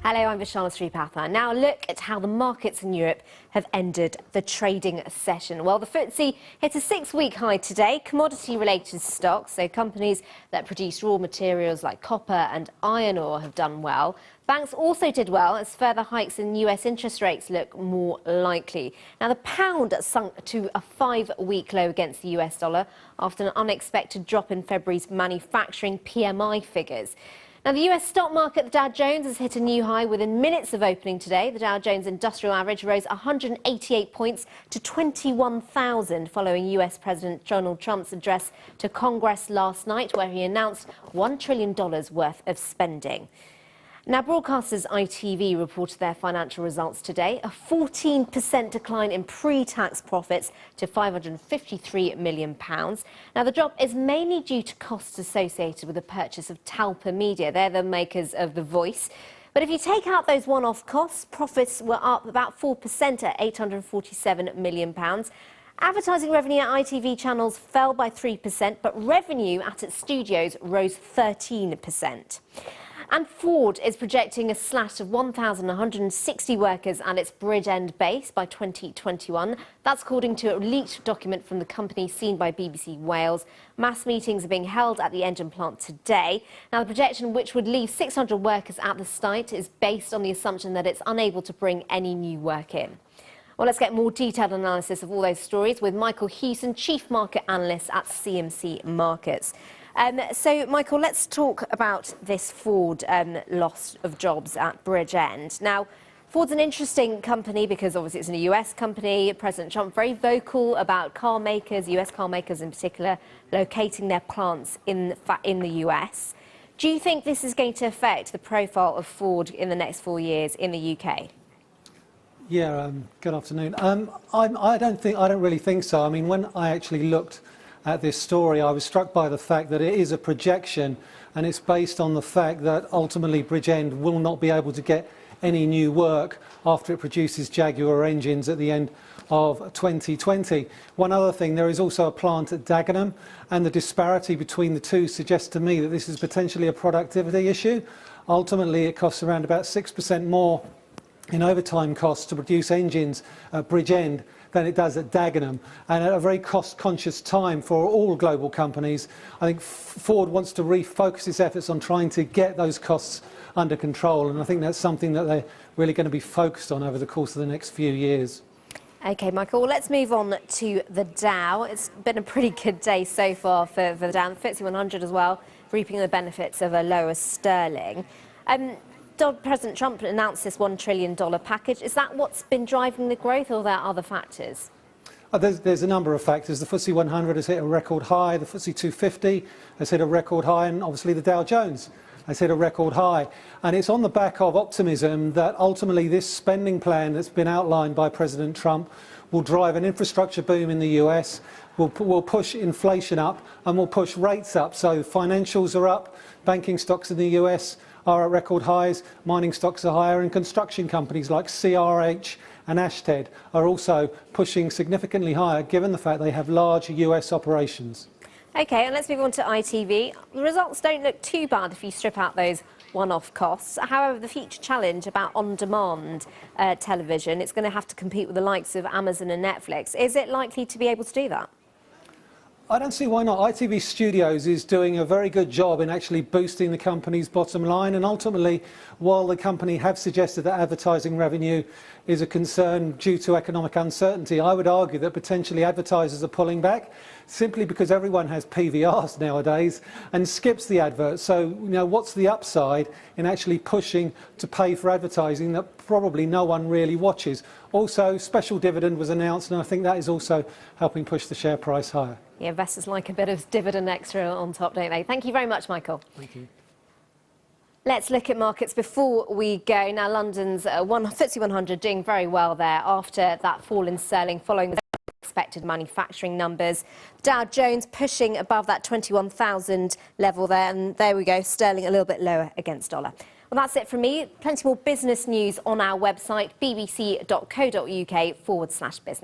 Hello, I'm Vishal Sri-Pathma. Now look at how the markets in Europe have ended the trading session. Well, the FTSE hit a 6-week high today. Commodity-related stocks, so companies that produce raw materials like copper and iron ore, have done well. Banks also did well as further hikes in US interest rates look more likely. Now, the pound sunk to a 5-week low against the US dollar after an unexpected drop in February's manufacturing PMI figures. Now, the US stock market, the Dow Jones, has hit a new high within minutes of opening today. The Dow Jones Industrial Average rose 188 points to 21,000 following US President Donald Trump's address to Congress last night, where he announced $1 trillion worth of spending. Now, broadcasters ITV reported their financial results today, a 14% decline in pre-tax profits to £553 million. Now, the drop is mainly due to costs associated with the purchase of Talpa Media. They're the makers of The Voice. But if you take out those one-off costs, profits were up about 4% at £847 million. Advertising revenue at ITV channels fell by 3%, but revenue at its studios rose 13%. And Ford is projecting a slash of 1,160 workers at its Bridgend base by 2021. That's according to a leaked document from the company seen by BBC Wales. Mass meetings are being held at the engine plant today. Now, the projection, which would leave 600 workers at the site, is based on the assumption that it's unable to bring any new work in. Well, let's get more detailed analysis of all those stories with Michael Hewson, Chief Market Analyst at CMC Markets. So, Michael, let's talk about this Ford loss of jobs at Bridgend. Now, Ford's an interesting company because obviously it's a US company. President Trump very vocal about car makers, US car makers in particular, locating their plants in the US. Do you think this is going to affect the profile of Ford in the next 4 years in the UK? Yeah, good afternoon. I don't really think so. I mean, when I actually looked at this story, I was struck by the fact that it is a projection and it's based on the fact that ultimately Bridgend will not be able to get any new work after it produces Jaguar engines at the end of 2020. One other thing, there is also a plant at Dagenham, and the disparity between the two suggests to me that this is potentially a productivity issue. Ultimately, it costs around about 6% more in overtime costs to produce engines at Bridgend than it does at Dagenham, and at a very cost-conscious time for all global companies. I think Ford wants to refocus its efforts on trying to get those costs under control, and I think that's something that they're really going to be focused on over the course of the next few years. OK, Michael, well, let's move on to the Dow. It's been a pretty good day so far for the Dow, the FTSE 100 as well, reaping the benefits of a lower sterling. President Trump announced this $1 trillion package. Is that what's been driving the growth, or are there other factors? There's a number of factors. The FTSE 100 has hit a record high, the FTSE 250 has hit a record high, and obviously the Dow Jones has hit a record high. And it's on the back of optimism that ultimately this spending plan that's been outlined by President Trump will drive an infrastructure boom in the US, will push inflation up, and will push rates up. So financials are up, banking stocks in the US are at record highs, mining stocks are higher, and construction companies like CRH and Ashtead are also pushing significantly higher, given the fact they have large US operations. OK, and let's move on to ITV. The results don't look too bad if you strip out those one-off costs. However, the future challenge about on-demand television, it's going to have to compete with the likes of Amazon and Netflix. Is it likely to be able to do that? I don't see why not. ITV Studios is doing a very good job in actually boosting the company's bottom line, and ultimately, while the company have suggested that advertising revenue is a concern due to economic uncertainty, I would argue that potentially advertisers are pulling back simply because everyone has PVRs nowadays and skips the adverts. So, what's the upside in actually pushing to pay for advertising that probably no one really watches? Also, special dividend was announced, and I think that is also helping push the share price higher. Yeah, investors like a bit of dividend extra on top, don't they? Thank you very much, Michael. Thank you. Let's look at markets before we go. Now, London's FTSE 100 doing very well there after that fall in sterling following the expected manufacturing numbers. Dow Jones pushing above that 21,000 level there, and there we go, sterling a little bit lower against dollar. Well, that's it from me. Plenty more business news on our website, bbc.co.uk/business.